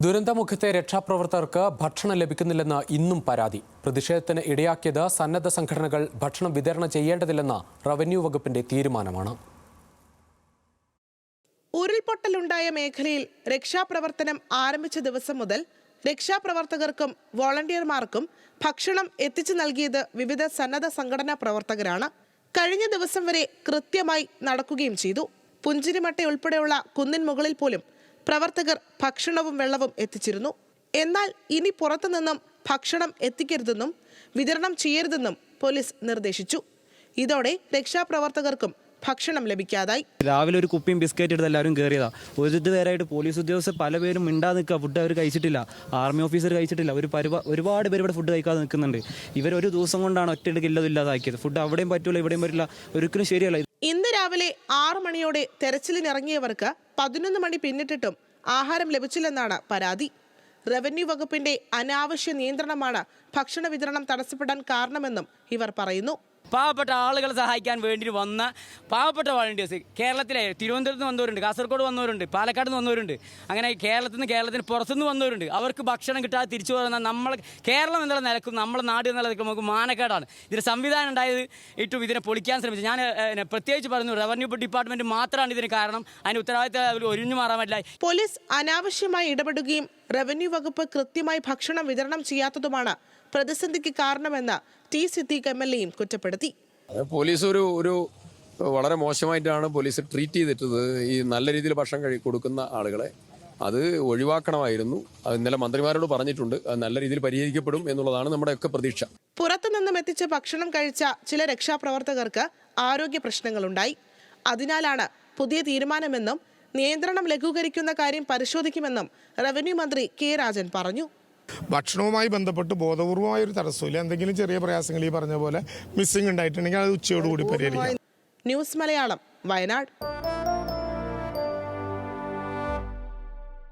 ദുരന്തമുഖത്തെ രക്ഷാപ്രവർത്തകർക്ക് ഭക്ഷണം ലഭിക്കുന്നില്ലെന്ന് ഇന്നും പരാതി. പ്രതിഷേധത്തിന് ഇടയാക്കിയത് സന്നദ്ധ സംഘടനകൾ ഭക്ഷണം വിതരണം ചെയ്യേണ്ടതില്ലെന്ന റവന്യൂ വകുപ്പിന്റെ തീരുമാനമാണ്. ഉരുൾപൊട്ടലുണ്ടായ മേഖലയിൽ രക്ഷാപ്രവർത്തനം ആരംഭിച്ച ദിവസം മുതൽ രക്ഷാപ്രവർത്തകർക്കും വോളണ്ടിയർമാർക്കും ഭക്ഷണം എത്തിച്ചു നൽകിയത് വിവിധ സന്നദ്ധ സംഘടനാ പ്രവർത്തകരാണ്. കഴിഞ്ഞ ദിവസം വരെ കൃത്യമായി നടക്കുകയും ചെയ്തു. പുഞ്ചിരിമട്ട ഉൾപ്പെടെയുള്ള കുന്നിൻ മുകളിൽ പോലും പ്രവർത്തകർ ഭക്ഷണവും വെള്ളവും എത്തിച്ചിരുന്നു. എന്നാൽ ഇനി പുറത്തുനിന്നും ഭക്ഷണം എത്തിക്കരുതെന്നും വിതരണം ചെയ്യരുതെന്നും പോലീസ് നിർദ്ദേശിച്ചു. ഇതോടെ രക്ഷാപ്രവർത്തകർക്കും ഭക്ഷണം ലഭിക്കാതായി. രാവിലെ ഒരു കുപ്പിയും ബിസ്ക്കറ്റ് എടുത്ത് എല്ലാവരും കയറിയതാ. ഒരു പേരായിട്ട് പോലീസ് ഉദ്യോഗസ്ഥർ പലപേരും മിണ്ടാതെ നിൽക്കുക. ഫുഡ് അവർ കഴിച്ചിട്ടില്ല. ആർമി ഓഫീസർ കഴിച്ചിട്ടില്ല. ഒരുപാട് പേര് ഇവിടെ ഫുഡ് കഴിക്കാതെ നിൽക്കുന്നുണ്ട്. ഇവരൊരു ദിവസം കൊണ്ടാണ് ഒറ്റയിടക്കില്ലാതാക്കിയത്. ഫുഡ് അവിടെയും പറ്റൂല, ഇവിടെയും പറ്റില്ല. ഒരിക്കലും ശരിയല്ല. ഇന്ന് രാവിലെ 6 മണിയോടെ തെരച്ചിലിനിറങ്ങിയവർക്ക് 11 മണി പിന്നിട്ടിട്ടും ആഹാരം ലഭിച്ചില്ലെന്നാണ് പരാതി. റവന്യൂ വകുപ്പിന്റെ അനാവശ്യ നിയന്ത്രണമാണ് ഭക്ഷണ വിതരണം തടസ്സപ്പെടാൻ കാരണമെന്നും ഇവർ പറയുന്നു. പാവപ്പെട്ട ആളുകളെ സഹായിക്കാൻ വേണ്ടി വന്ന പാവപ്പെട്ട വോളണ്ടിയേഴ്സ് കേരളത്തിലെ തിരുവനന്തപുരത്ത് നിന്ന് വന്നവരുണ്ട്, കാസർഗോഡ് വന്നവരുണ്ട്, പാലക്കാട് നിന്ന് വന്നവരുണ്ട്, അങ്ങനെ കേരളത്തിന് പുറത്തുനിന്ന് വന്നവരുണ്ട്. അവർക്ക് ഭക്ഷണം കിട്ടാതെ തിരിച്ചു പോകുന്ന നമ്മൾ കേരളം എന്നുള്ള നിലക്കും നമ്മുടെ നാട് എന്നുള്ള നിലക്കും നമുക്ക് മാനക്കേടാണ്. ഇതിന് സംവിധാനം ഉണ്ടായത് ഇതിനെ പൊളിക്കാൻ ശ്രമിച്ചു. ഞാൻ പ്രത്യേകിച്ച് പറഞ്ഞു, റവന്യൂ ഡിപ്പാർട്ട്മെന്റ് മാത്രമാണ് ഇതിന് കാരണം. അതിന് ഉത്തരവാദിത്തം ഒഴിഞ്ഞു മാറാൻ പറ്റില്ല. പോലീസ് അനാവശ്യമായി ഇടപെടുകയും റവന്യൂ വകുപ്പ് കൃത്യമായി ഭക്ഷണം വിതരണം ചെയ്യാത്തതുമാണ് പ്രതിസന്ധിക്ക് കാരണമെന്ന് ടി സിദ്ദീഖ് MLAയും കുറ്റപ്പെടുത്തി. പോലീസ് ഒരു വളരെ മോശമായിട്ടാണ് പോലീസ് ട്രീറ്റ് ചെയ്തിട്ടത്. ഈ നല്ല രീതിയിൽ ഭക്ഷണം കൊടുക്കുന്ന ആളുകളെ അത് ഒഴിവാക്കണമായിരുന്നു. അത് ഇന്നലെ മന്ത്രിമാരോട് പറഞ്ഞിട്ടുണ്ട്. അത് നല്ല രീതിയിൽ പരിഹരിക്കപ്പെടും എന്നുള്ളതാണ് നമ്മുടെയൊക്കെ പ്രതീക്ഷ. പുറത്തുനിന്നും എത്തിച്ച ഭക്ഷണം കഴിച്ച ചില രക്ഷാപ്രവർത്തകർക്ക് ആരോഗ്യ പ്രശ്നങ്ങളുണ്ടായി. അതിനാലാണ് പുതിയ തീരുമാനമെന്നും നിയന്ത്രണം ലഘൂകരിക്കുന്ന കാര്യം പരിശോധിക്കുമെന്നും റവന്യൂ മന്ത്രി കെ രാജൻ പറഞ്ഞു. ഭക്ഷണവുമായി ബന്ധപ്പെട്ട് ബോധപൂർവമായ ഒരു തടസ്സമില്ല. എന്തെങ്കിലും ചെറിയ പ്രയാസങ്ങൾ ഈ പറഞ്ഞ പോലെ മിസ്സിംഗ് ഉണ്ടായിട്ടുണ്ടെങ്കിൽ അത് ഉച്ചയോടുകൂടി പരിഹരിക്കാം. ന്യൂസ് മലയാളം, വയനാട്.